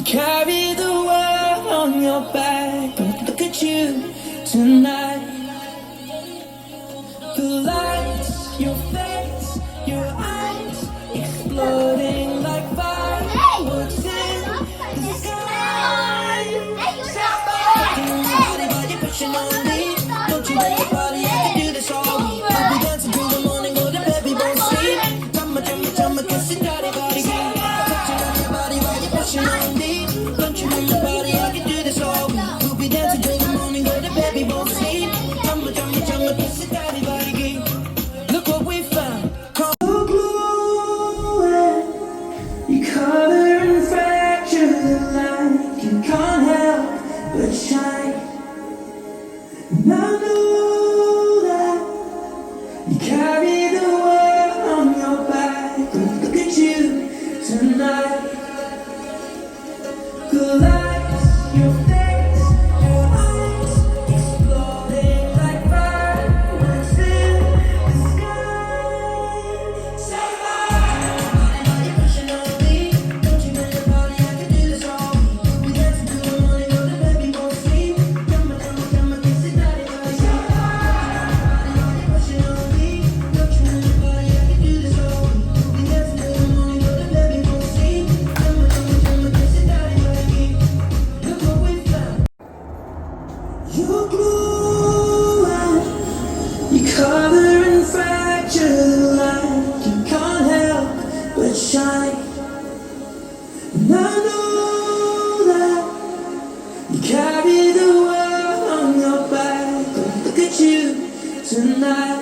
carry the world on your back, but look at you tonight. The lights, your face, your eyes, exploding like fireworks in the sky. Rocking on your body while you're pushing on me. Don't you know your body, I can do this all week. I'll be dancing till the morning, go to bed, we won't sleep. Drama, drama, drama, kiss it, daddy, body, girl. Touching on your body while you're pushing on me. Don't you know your body, I can do this all week. We'll be dancing till the morning, go to bed, we won't sleep. Drama, drama, drama, kiss it, daddy, body, girl. Look what we found. Come so glowing, you color and fracture the light. You can't help but shine. And I know that you carry the world on your back. But look at you tonight. The lights, your face, your eyes, exploding like fireworks in the sky. Say bye. Body, you're pushing on me. Don't you know your body? I can do this all week. We dance till the morning, go to bed, we won't sleep. Drama, drama, drama, kiss it, daddy, body. Say bye. Body, you're pushing on me. Don't you know your body? I can do this all week. We dance till the morning, go to bed, we won't sleep. Drama, drama, drama, kiss it, daddy, body. Look what we found. You're glowing, you color and fracture the light. You can't help but shine. And I know that you carry the world on your back. But look at you tonight.